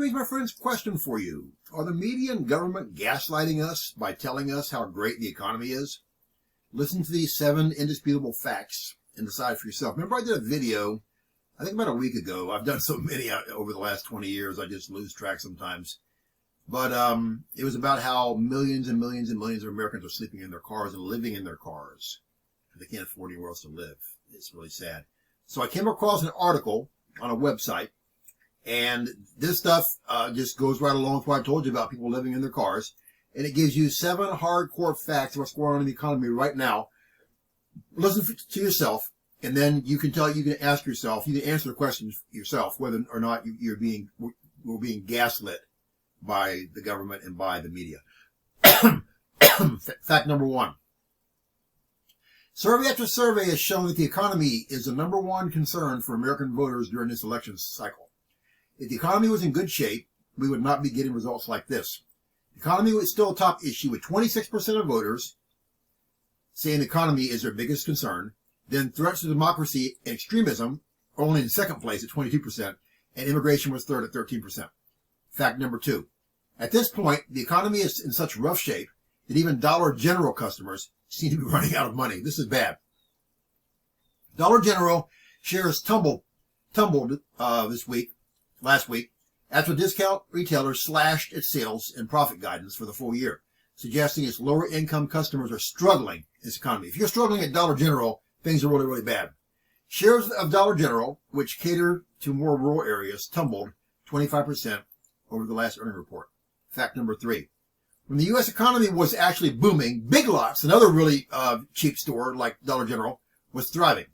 Here's my friend's question for you. Are the media and government gaslighting us by telling us how great the economy is? Listen to these 7 indisputable facts and decide for yourself. Remember I did a video, I think about a week ago. I've done so many over the last 20 years, I just lose track sometimes. But it was about how millions and millions and millions of Americans are sleeping in their cars and living in their cars. They can't afford anywhere else to live. It's really sad. So I came across an article on a website, and this stuff just goes right along with what I told you about people living in their cars. And it gives you 7 hardcore facts of what's going on in the economy right now. Listen to yourself, and then you can ask yourself, you can answer the question yourself, whether or not we're being gaslit by the government and by the media. Fact number 1. Survey after survey has shown that the economy is the number 1 concern for American voters during this election cycle. If the economy was in good shape, we would not be getting results like this. The economy is still a top issue, with 26% of voters saying the economy is their biggest concern. Then threats to democracy and extremism are only in second place at 22%, and immigration was third at 13%. Fact number 2. At this point, the economy is in such rough shape that even Dollar General customers seem to be running out of money. This is bad. Dollar General shares tumbled last week, after discount retailers slashed its sales and profit guidance for the full year, suggesting its lower income customers are struggling in this economy. If you're struggling at Dollar General, things are really, really bad. Shares of Dollar General, which cater to more rural areas, tumbled 25% over the last earnings report. Fact number 3. When the U.S. economy was actually booming, Big Lots, another really cheap store like Dollar General, was thriving.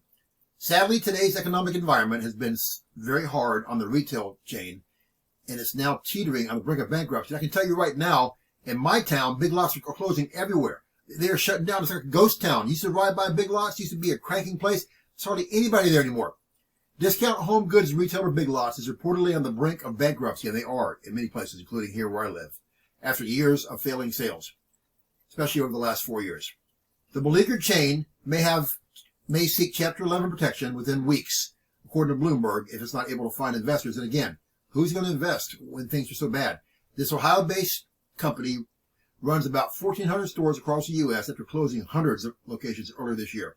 Sadly, today's economic environment has been very hard on the retail chain, and it's now teetering on the brink of bankruptcy. I can tell you right now, in my town, Big Lots are closing everywhere. They are shutting down. It's like a ghost town. Used to ride by Big Lots, used to be a cranking place. There's hardly anybody there anymore. Discount home goods retailer Big Lots is reportedly on the brink of bankruptcy, and they are in many places, including here where I live, after years of failing sales, especially over the last 4 years. The beleaguered chain may seek Chapter 11 protection within weeks, according to Bloomberg, if it's not able to find investors. And again, who's going to invest when things are so bad? This Ohio-based company runs about 1,400 stores across the U.S. after closing hundreds of locations earlier this year.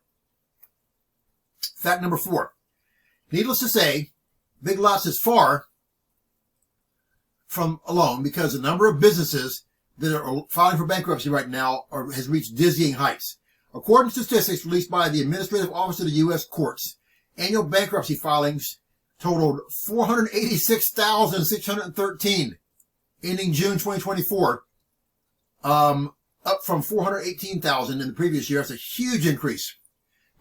Fact number 4. Needless to say, Big Lots is far from alone, because the number of businesses that are filing for bankruptcy right now has reached dizzying heights. According to statistics released by the Administrative Office of the U.S. Courts, annual bankruptcy filings totaled 486,613, ending June 2024, up from 418,000 in the previous year. That's a huge increase.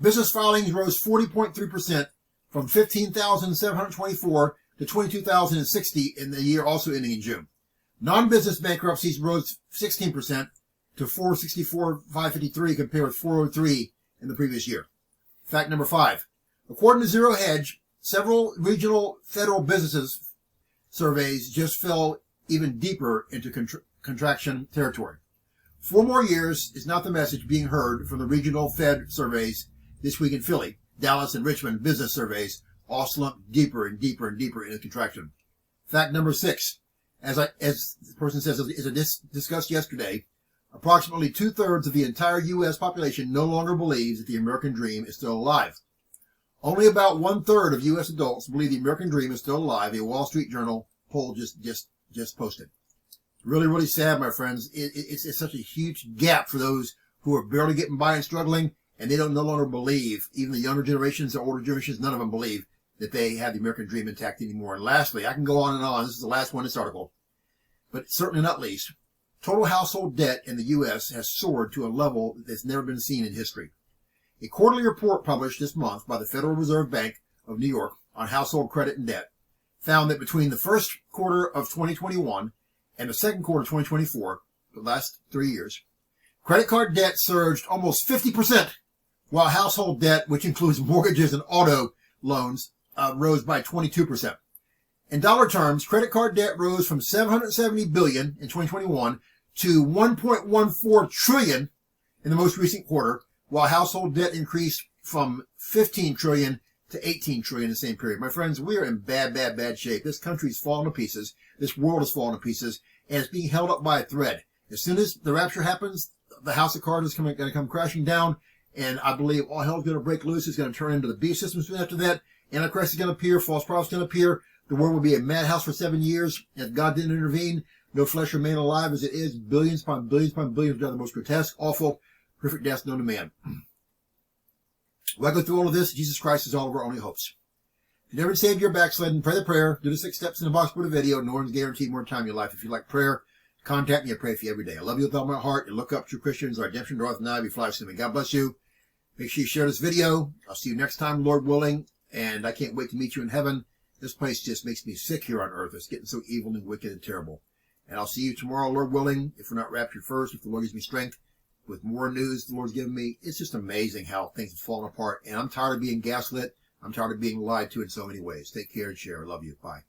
Business filings rose 40.3%, from 15,724 to 22,060 in the year also ending in June. Non-business bankruptcies rose 16% to 464,553 compared with 403 in the previous year. Fact number 5. According to Zero Hedge, several regional federal businesses surveys just fell even deeper into contraction territory. 4 more years is not the message being heard from the regional Fed surveys this week in Philly. Dallas and Richmond business surveys all slumped deeper and deeper and deeper into contraction. Fact number 6. As the person says, as I discussed yesterday, approximately 2/3 of the entire U.S. population no longer believes that the American dream is still alive. Only about 1/3 of U.S. adults believe the American dream is still alive, a Wall Street Journal poll just posted. Really, really sad, my friends. It's such a huge gap for those who are barely getting by and struggling, and they don't no longer believe, even the younger generations, the older generations, none of them believe that they have the American dream intact anymore. And lastly, I can go on and on. This is the last one in this article, but certainly not least, total household debt in the U.S. has soared to a level that's never been seen in history. A quarterly report published this month by the Federal Reserve Bank of New York on household credit and debt found that between the first quarter of 2021 and the second quarter of 2024, the last 3 years, credit card debt surged almost 50%, while household debt, which includes mortgages and auto loans, rose by 22%. In dollar terms, credit card debt rose from $770 billion in 2021 to $1.14 trillion in the most recent quarter, while household debt increased from $15 trillion to 18 trillion in the same period. My friends, we are in bad shape. This country's falling to pieces. This world is falling to pieces, and it's being held up by a thread. As soon as the rapture happens, the house of cards is going to come crashing down, and I believe all hell is going to break loose. It's going to turn into the beast system soon after that. Antichrist is going to appear. False prophets going to appear. The world will be a madhouse for 7 years. If God didn't intervene, no flesh remain alive as it is. Billions upon billions upon billions of the most grotesque, awful, horrific deaths known to man. While I go through all of this, Jesus Christ is all of our only hopes. If you've never saved your backsliding, pray the prayer. Do the 6 steps in the box for the video. No one's guaranteed more time in your life. If you like prayer, contact me. I pray for you every day. I love you with all my heart. And look up true Christians. Our redemption draweth nigh. We fly soon. God bless you. Make sure you share this video. I'll see you next time, Lord willing. And I can't wait to meet you in heaven. This place just makes me sick here on earth. It's getting so evil and wicked and terrible. And I'll see you tomorrow, Lord willing, if we're not raptured first, if the Lord gives me strength, with more news the Lord's given me. It's just amazing how things have fallen apart. And I'm tired of being gaslit. I'm tired of being lied to in so many ways. Take care and share. I love you. Bye.